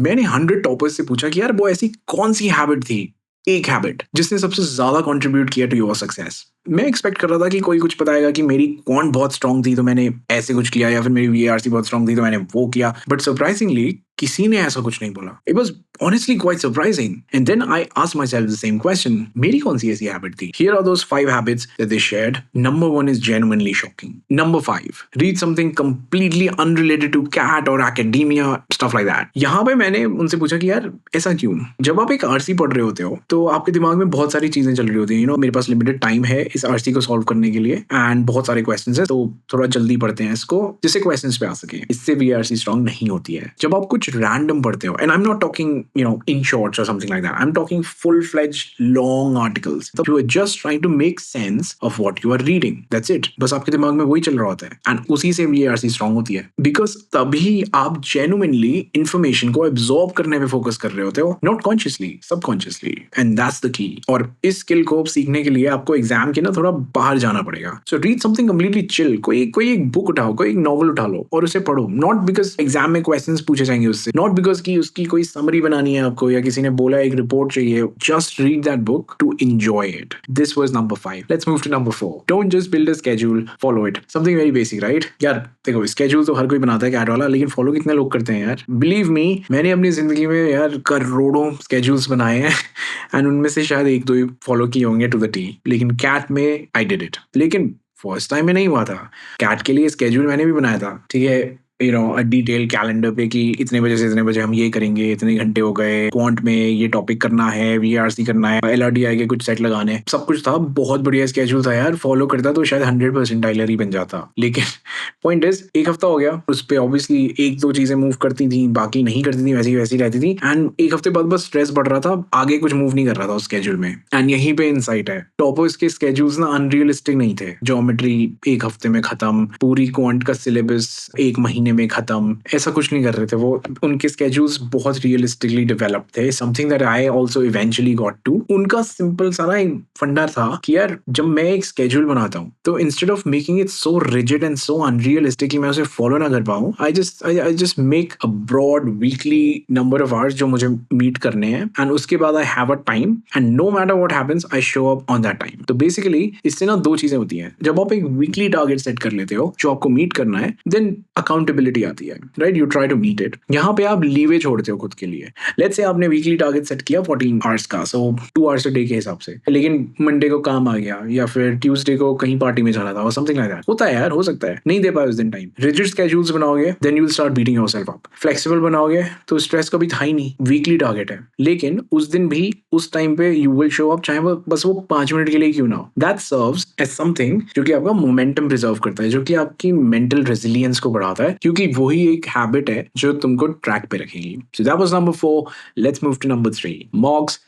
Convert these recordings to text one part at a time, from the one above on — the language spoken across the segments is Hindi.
मैंने 100 टॉपर्स से पूछा कि यार वो ऐसी कौन सी हैबिट थी, एक हैबिट जिसने सबसे ज्यादा कंट्रीब्यूट किया टू योर सक्सेस। मैं एक्सपेक्ट कर रहा था कि कोई कुछ बताएगा कि मेरी क्वांट बहुत स्ट्रांग थी तो मैंने ऐसे कुछ किया, या फिर मेरी वीआरसी बहुत स्ट्रांग थी तो मैंने वो किया। बट सरप्राइजिंगली किसी ने ऐसा कुछ नहीं बोला। It was honestly quite surprising. And then I asked myself the same question. मेरी कौन सी ऐसी हैबिट थी? Here are those 5 habits that they shared. Number 1 is genuinely shocking. Number 5, read something completely unrelated to cat or academia, stuff like that. यहाँ पे मैंने उनसे पूछा कि यार ऐसा क्यों? जब आप एक आरसी पढ़ रहे होते हो तो आपके दिमाग में बहुत सारी चीजें चल रही होती हैं। मेरे पास लिमिटेड टाइम है इस आरसी को सॉल्व करने के लिए एंड बहुत सारे क्वेश्चंस हैं, तो थोड़ा जल्दी पढ़ते हैं इसको जिससे क्वेश्चंस पे आ सके। इससे वीआरसी स्ट्रांग नहीं होती है। जब आप कुछ रैंडम पढ़ते हो, and I am not talking in shorts or something like that. I'm talking full-fledged long articles. So you are just trying to make sense of what you are reading. That's it. बस आपके दिमाग में वही चल रहा होता है एंड उसी से VARC स्ट्रांग होती है। बिकॉज तभी आप genuinely information को absorb करने पे फोकस कर रहे होते हो, not consciously, subconsciously. And that's the key. और इस स्किल को सीखने के लिए आपको एग्जाम के ना थोड़ा बाहर जाना पड़ेगा। So read something completely chill. कोई एक बुक उठाओ, कोई एक नॉवल उठा लो और उसे पढ़ो। Not because एग्जाम में क्वेश्चंस पूछे जाएंगे उससे, not because कि उसकी कोई समरी बनानी है आपको या किसी ने बोला एक रिपोर्ट चाहिए। Just read that book to enjoy it. This was number 5। Let's move to number 4। Don't just build a schedule, follow it. Something very basic, right? यार देखो, स्केड्यूल तो हर कोई बनाता है कैट वाला, लेकिन फॉलो कितने लोग करते हैं यार? बिलीव मी, मैंने अपनी जिंदगी में यार करोड़ों स्केड्यूल्स बनाए हैं एंड उनमें से शायद एक दो ही फॉलो किए होंगे टू द टी। लेकिन कैट में आई डिड इट। लेकिन फर्स्ट टाइम में नहीं हुआ था। कैट के लिए स्केड्यूल मैंने भी बनाया था, ठीक है, अ डिटेल कैलेंडर पे कि इतने बजे से इतने बजे हम ये करेंगे, इतने घंटे हो गए, क्वांट में ये टॉपिक करना है, वीआरसी करना है, एलआरडीआई के कुछ सेट लगाने हैं, सब कुछ था। बहुत बढ़िया स्केड्यूल था यार। फॉलो करता तो शायद 100% टाइलर ही बन जाता। लेकिन पॉइंट इज, एक हफ्ता हो गया, उस पर ऑब्वियसली एक दो चीजें मूव करती थी, बाकी नहीं करती थी, वैसी वैसी रहती थी। एंड एक हफ्ते बाद बस स्ट्रेस बढ़ रहा था, आगे कुछ मूव नहीं कर रहा था उस स्केड्यूल में। एंड यहीं पे इनसाइट है, टॉपर्स के स्केड्यूल्स ना अनरियलिस्टिक नहीं थे। ज्योमेट्री एक हफ्ते में खत्म, पूरी क्वांट का सिलेबस एक महीने में खत्म, ऐसा कुछ नहीं कर रहे थे वो। उनके स्केड्यूल्स बहुत रियलिस्टिकली डेवलप्ड थे। Something that I also eventually got to. उनका सिंपल सा ना एक फंडा था कि यार जब मैं एक स्केड्यूल बनाता हूँ तो instead of making it so rigid and so unrealistic कि मैं उसे फॉलो ना कर पाऊँ, I just make a broad weekly number of hours जो मुझे मीट करने हैं, एंड उसके बाद I have a time and no matter what happens I show up on that time. तो बेसिकली इससे ना दो चीजें होती हैं। जब आप एक वीकली टारगेट सेट कर लेते हो जो आपको मीट करना है, देन अकाउंटेबिलिटी आती है, right? You try to meet it. यहाँ पे आप लीवे छोड़ते हो खुद के लिए। लेट्स से आपने वीकली टारगेट सेट किया 14 आवर्स का, सो 2 आवर्स अ डे के हिसाब से, लेकिन मंडे को काम आ गया या फिर ट्यूसडे को कहीं पार्टी में जाना था और समथिंग लाइक दैट। होता है यार, हो सकता है नहीं दे पाए उस दिन टाइम। रिजिड स्केड्यूल्स बनाओगे, then you will start beating yourself up. Flexible बनाओगे तो स्ट्रेस कभी था ही नहीं, वीकली टारगेट है, लेकिन उस दिन भी उस टाइम पे यू विल शो अप, चाहे वो बस वो 5 मिनट के लिए क्यों ना हो। दैट सर्व्स एज समथिंग जो कि आपका मोमेंटम प्रिजर्व करता है, जो कि आपकी मेंटल रेजिलियंस को बढ़ाता है, क्योंकि वही एक हैबिट है जो तुमको ट्रैक पे रखेगी। So that was number 4। Let's move to number 3, mocks.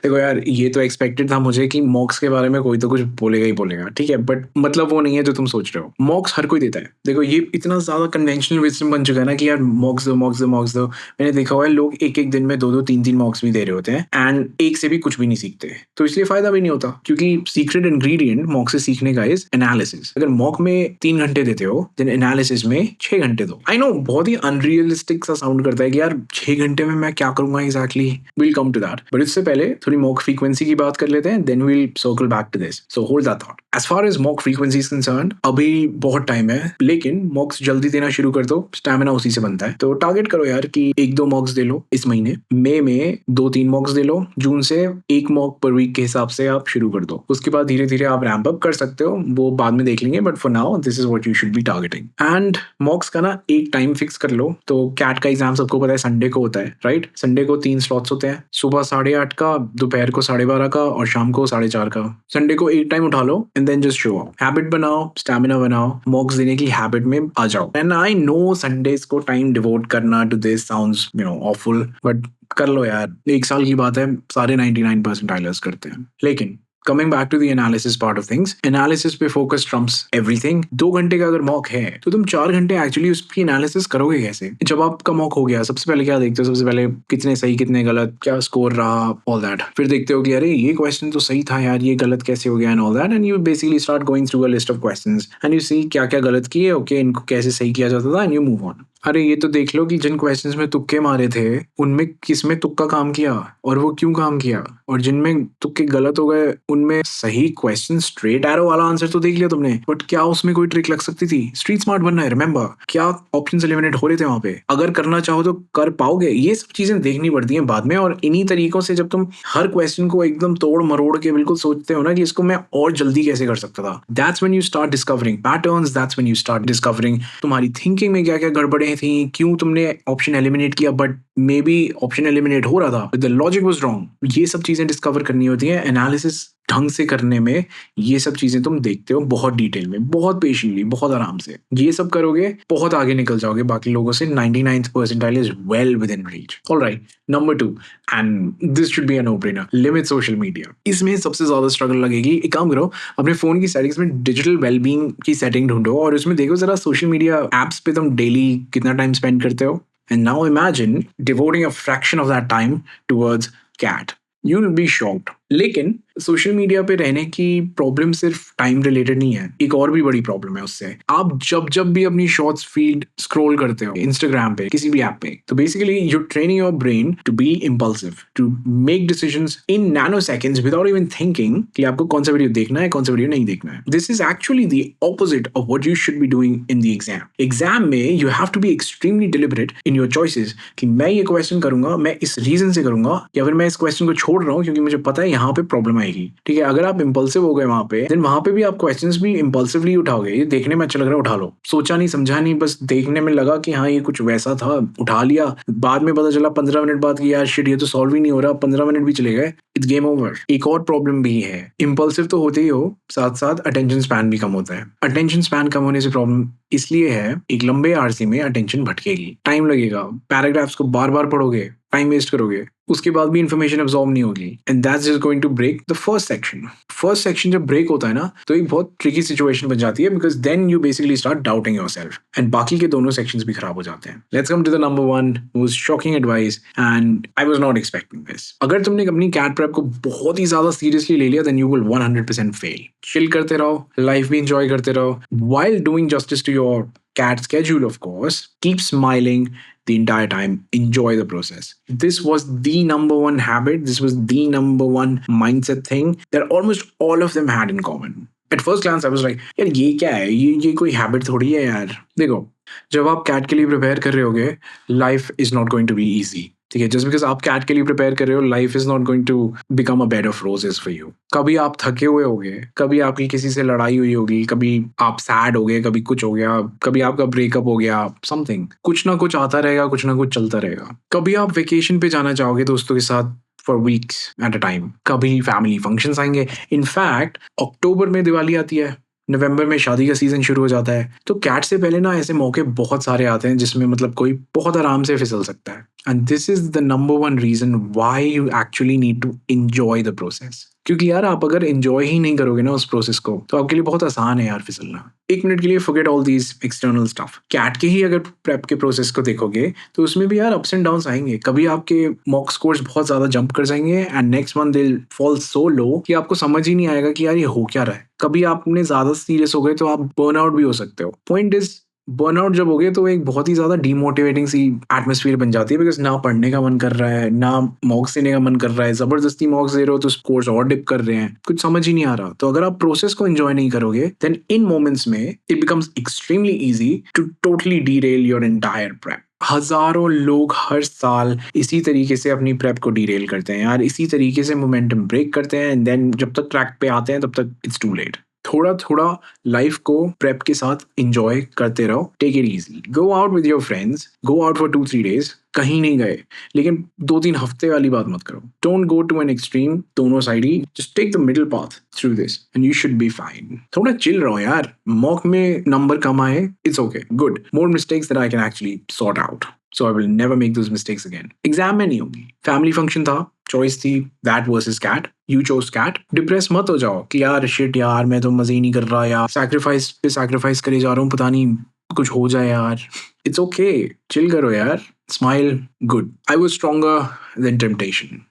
देखो यार, ये तो एक्सपेक्टेड था मुझे कि मॉक्स के बारे में कोई तो कुछ बोलेगा ही बोलेगा, ठीक है, बट मतलब वो नहीं है जो तुम सोच रहे हो। मॉक्स हर कोई देता है। देखो ये इतना ज्यादा कन्वेंशनल विजडम बन चुका है ना कि यार मॉक्स दो। मैंने देखा हुआ है लोग एक दिन में 2 3 मॉक्स भी दे रहे होते हैं एंड एक से भी कुछ भी नहीं सीखते, तो इसलिए फायदा भी नहीं होता। क्योंकि सीक्रेट इंग्रेडिएंट मॉक से सीखने का इज एनालिसिस। अगर मॉक में 3 घंटे देते हो, देन एनालिसिस में 6 घंटे दो। आई नो बहुत ही अनरियलिस्टिक सा साउंड करता है कि यार 6 घंटे में मैं क्या करूंगा exactly. Will come to that, but इससे पहले थोड़ी मॉक फ्रीक्वेंसी की बात कर लेते हैं, then will circle back to this. So hold that thought. As far as mock frequency is concerned, अभी बहुत टाइम है, लेकिन मॉक्स जल्दी देना शुरू कर दो, स्टैमिना उसी से बनता है। तो टारगेट करो यार कि 1-2 मॉक्स दे लो इस महीने, मई में 2-3 मॉक्स दे लो, जून से 1 मॉक पर वीक के हिसाब से आप शुरू कर दो। उसके बाद धीरे धीरे आप रैंप अप कर सकते हो, वो बाद में देख लेंगे, but for now this is what you should B targeting. And मॉक्स का ना एक टाइम फिक्स कर लो। तो कैट का एग्जाम सबको पता है संडे को होता है, राइट? संडे को 3 स्लॉट्स होते हैं, सुबह 8:30 का, दोपहर को 12:30 का और शाम को 4:30 का। संडे को एक टाइम उठा लो and then just show up. Habit बनाओ, स्टैमिना बनाओ, मॉक्स देने की हैबिट में आ जाओ। एंड आई नो संडेज को टाइम डिवोट करना to this sounds awful, but कर लो यार। 1 साल की बात है, सारे 99% आइलर्स करते हैं। लेकिन coming back to the analysis part of things, analysis पे फोकस ट्रम्प्स एवरीथिंग। 2 घंटे का अगर मॉक है तो तुम 4 घंटे एक्चुअली उसकी एनालिसिस करोगे कैसे? जब आपका मॉक हो गया, सबसे पहले क्या देखते हो? सबसे पहले कितने सही कितने गलत, क्या स्कोर रहा, ऑल दैट। फिर देखते हो कि अरे ये क्वेश्चन तो सही था यार, ये गलत कैसे हो गया and all that. And you basically start going through a list of questions and you see क्या क्या गलत किए, ओके इनको कैसे सही किया जाता था, एंड यू मूव ऑन। अरे ये तो देख लो कि जिन क्वेश्चंस में तुक्के मारे थे, उनमें किसमें तुक्का काम किया और वो क्यों काम किया, और जिनमें तुक्के गलत हो गए उनमें सही क्वेश्चन स्ट्रेट एरो वाला आंसर तो देख लिया तुमने, बट क्या उसमें कोई ट्रिक लग सकती थी? स्ट्रीट स्मार्ट बनना है, रिमेंबर क्या ऑप्शंस एलिमिनेट हो रहे थे वहां पे? अगर करना चाहो तो कर पाओगे, ये सब चीजें देखनी पड़ती हैं बाद में। और इन्हीं तरीकों से जब तुम हर क्वेश्चन को एकदम तोड़ मरोड़ के बिल्कुल सोचते हो ना कि इसको मैं और जल्दी कैसे कर सकता था, that's when you start discovering patterns, that's when you start discovering तुम्हारी थिंकिंग में क्या क्या गड़बड़े थी, क्यों तुमने ऑप्शन एलिमिनेट किया but may be option eliminate हो रहा था, द लॉजिक वाज रॉन्ग। ये सब चीजें डिस्कवर करनी होती है एनालिसिस ढंग से करने में। ये सब चीजें तुम देखते हो बहुत डिटेल में, बहुत पेशेंटली, बहुत आराम से। ये सब करोगे बहुत आगे निकल जाओगे बाकी लोगों से। 99th percentile is well within reach. Alright, number 2, and this should be a no brainer, limit social media. इसमें सबसे ज्यादा स्ट्रगल लगेगी। एक काम करो, अपने फोन की सेटिंग्स में डिजिटल वेलबींग की सेटिंग ढूंढो और उसमें देखो जरा सोशल मीडिया एप्स पे तुम डेली कितना टाइम स्पेंड करते हो। And now imagine devoting a fraction of that time towards cat. You'll be shocked. लेकिन सोशल मीडिया पे रहने की प्रॉब्लम सिर्फ टाइम रिलेटेड नहीं है, एक और भी बड़ी प्रॉब्लम है उससे। आप जब जब भी अपनी शॉर्ट्स फीड स्क्रॉल करते हो इंस्टाग्राम पे, किसी भी ऐप पे, तो basically you training your brain to be impulsive, to make decisions in nano seconds without even thinking कि आपको कौन सा वीडियो देखना है, कौन सा वीडियो नहीं देखना है। This is actually the opposite of what you should be doing in the exam. Exam में you have to be extremely deliberate in your choices कि मैं ये क्वेश्चन करूंगा, मैं इस रीजन से करूंगा, या फिर मैं इस क्वेश्चन को छोड़ रहा हूँ क्योंकि मुझे पता है यहाँ पे प्रॉब्लम आएगी। ठीक है, अगर आप इम्पल्सिव हो गए वहां पे, देन वहां पे भी आप क्वेश्चंस भी इम्पल्सिवली उठाओगे। ये देखने में अच्छा लग रहा है, उठा लो, सोचा नहीं समझा नहीं, बस देखने में लगा कि हाँ ये कुछ वैसा था, उठा लिया। बाद में पता चला 15 मिनट बाद कि यार शिट ये तो सॉल्व ही नहीं हो रहा, 15 मिनट भी चले गए, इट्स गेम ओवर। एक और प्रॉब्लम भी है, इम्पल्सिव तो होते ही हो, साथ साथ अटेंशन स्पैन भी कम होता है। अटेंशन स्पैन कम होने से प्रॉब्लम इसलिए है, एक लंबे आरसी में अटेंशन भटकेगी, टाइम लगेगा, पैराग्राफ्स को बार बार पढ़ोगे, टाइम वेस्ट करोगे, उसके बाद भी इंफॉर्मेशन अब्सॉर्ब नहीं होगी, and that's just going to break the first section. First section जब ब्रेक होता है ना, तो एक बहुत ट्रिकी सिचुएशन बन जाती है, because then you basically start doubting yourself, and बाकी के दोनों सेक्शंस भी खराब हो जाते हैं। Let's come to the number 1 most shocking advice, and I was not expecting this. अगर तुमने अपनी कैट प्रेप को बहुत ही ज्यादा सीरियसली ले लिया, then you will 100% fail. Chill करते रहो, लाइफ भी इंजॉय करते रहो, while doing justice to your cat schedule, of course. Keep smiling the entire time. Enjoy the process. This was the number one habit. This was the number one mindset thing that almost all of them had in common. At first glance, I was like, यार ये क्या है? ये कोई हैबिट थोड़ी है यार। देखो, जब आप कैट के लिए प्रिपेयर कर रहे होगे, life is not going to be easy. ठीक है, जस्ट बिकॉज आप कैट के लिए प्रिपेयर कर रहे हो, life is not going to become a bed of roses for you. कभी आप थके हुए होगे, कभी आपकी किसी से लड़ाई हुई होगी, कभी आप सैड हो गए, कभी कुछ हो गया, कभी आपका ब्रेकअप हो गया, समथिंग, कुछ ना कुछ आता रहेगा, कुछ ना कुछ चलता रहेगा। कभी आप वेकेशन पे जाना चाहोगे दोस्तों के साथ for weeks at a time, कभी फैमिली फंक्शंस आएंगे। इनफैक्ट अक्टूबर में दिवाली आती है, नवंबर में शादी का सीजन शुरू हो जाता है, तो कैट से पहले ना ऐसे मौके बहुत सारे आते हैं जिसमें मतलब कोई बहुत आराम से फिसल सकता है। And this is the number one reason why you actually need to enjoy the process. क्योंकि यार आप अगर एंजॉय ही नहीं करोगे ना उस प्रोसेस को, तो आपके लिए बहुत आसान है यार फिसलना। एक मिनट के लिए forget all these external stuff. CAT के ही अगर प्रेप के प्रोसेस को देखोगे तो उसमें भी यार अप्स एंड डाउन्स आएंगे। कभी आपके मॉक स्कोर्स बहुत ज्यादा जंप कर जाएंगे and next month they will fall so low कि आपको समझ ही नहीं आएगा कि यार ये हो क्या रहा है। कभी आपने ज्यादा सीरियस हो गए तो आप बर्न आउट भी हो सकते हो। पॉइंट इज, बर्नआउट जब हो गए तो एक बहुत ही ज्यादा डीमोटिवेटिंग सी एटमोस्फियर बन जाती है, बिकॉज ना पढ़ने का मन कर रहा है, ना मॉक्स देने का मन कर रहा है, जबरदस्ती मॉक्स दे रहे हो तो स्कोर्स और डिप कर रहे हैं, कुछ समझ ही नहीं आ रहा। तो अगर आप प्रोसेस को एंजॉय नहीं करोगे, देन इन मोमेंट्स में it becomes extremely easy to totally derail your entire prep. हजारों लोग हर साल इसी तरीके से अपनी प्रेप को डीरेल करते हैं यार, इसी तरीके से मोमेंटम ब्रेक करते हैं, एंड देन जब तक ट्रैक पे आते हैं तब तक इट्स टू लेट। थोड़ा थोड़ा लाइफ को प्रेप के साथ एंजॉय करते रहो, take it easy, go out with your friends, go out for 2-3 days, कहीं नहीं गए, लेकिन 2-3 हफ्ते वाली बात मत करो। Don't go to an extreme, दोनों साइड ही, just take the middle path through this and you should be fine. थोड़ा चिल रहो यार, मॉक में नंबर कम आए, it's okay, good, more mistakes that I can actually sort out, so I will never make those mistakes again. Exam में नहीं होगी। फैमिली फंक्शन था, चॉइस थी that versus CAT, you chose CAT. Depress मत हो जाओ कि यार शिट यार मैं तो मजे ही नहीं कर रहा यार, सैक्रिफाइस पे सैक्रिफाइस करे जा रहा हूँ, पता नहीं कुछ हो जाए यार। इट्स ओके, चिल करो यार, smile, good, I was stronger than temptation,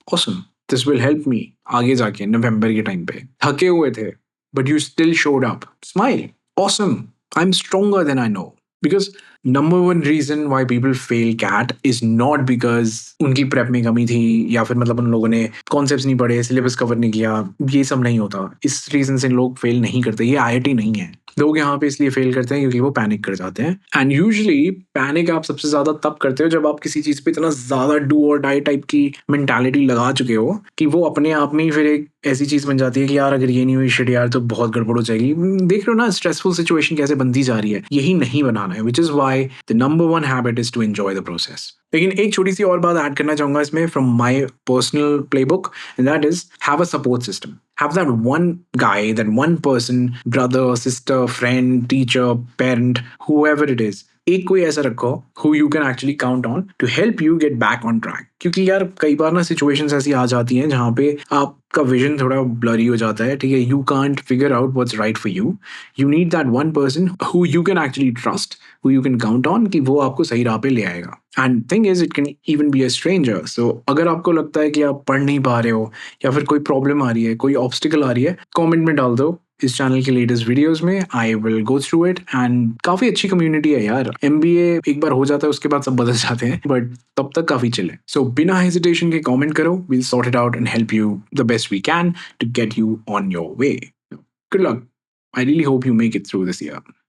awesome, this will help me आगे जाके नवंबर के टाइम पे। थके हुए थे but you still showed up, smile, awesome, I am stronger than I know, because number one reason why people fail CAT is not because उनकी प्रेप में कमी थी या फिर मतलब उन लोगों ने कॉन्सेप्ट्स नहीं पढ़े, सिलेबस कवर नहीं किया। ये सब नहीं होता। इस रीजन से लोग फेल नहीं करते। ये आईआईटी नहीं है। लोग यहाँ पे इसलिए फेल करते हैं क्योंकि वो पैनिक कर जाते हैं। एंड यूजुअली पैनिक आप सबसे ज्यादा तब करते हो जब आप किसी चीज पे इतना ज्यादा डू और डाई टाइप की मेंटालिटी लगा चुके हो कि वो अपने आप में ही फिर एक ऐसी चीज बन जाती है कि यार अगर ये नहीं हुई शिट यार तो बहुत गड़बड़ हो जाएगी। देख रहे हो ना स्ट्रेसफुल सिचुएशन कैसे बनती जा रही है। यही नहीं बनाना है, which is why the number one habit is to enjoy the process. लेकिन एक छोटी सी और बात ऐड करना चाहूंगा इसमें from my personal playbook, and that is have a support system. Have that one guy, that one person, brother, sister, friend, teacher, parent, whoever it is, एक कोई ऐसा रखो who you can actually count on to help you get back on track। क्योंकि यार कई बार ना सिचुएशंस ऐसी आ जाती हैं जहाँ पे आपका विजन थोड़ा ब्लरी हो जाता है, ठीक है, you can't figure out what's right for you. You need that one person who you can actually trust, who you can count on कि वो आपको सही राह पे ले आएगा। And thing is it can even be a stranger. So अगर आपको लगता है कि आप पढ़ नहीं पा रहे हो या फिर कोई प्रॉब्लम आ रही है, कोई ऑब्स्टिकल आ रही है, कमेंट में डाल दो। इस चैनल के लेटेस्ट वीडियोस में I will go through it. And काफी अच्छी कम्युनिटी है यार। एमबीए एक बार हो जाता है उसके बाद सब बदल जाते हैं, बट तब तक काफी चिल है। सो बिना हेजिटेशन के कमेंट करो, we'll sort it out and help you the best we can to get you on your way. Good luck. I really hope you make it through this year.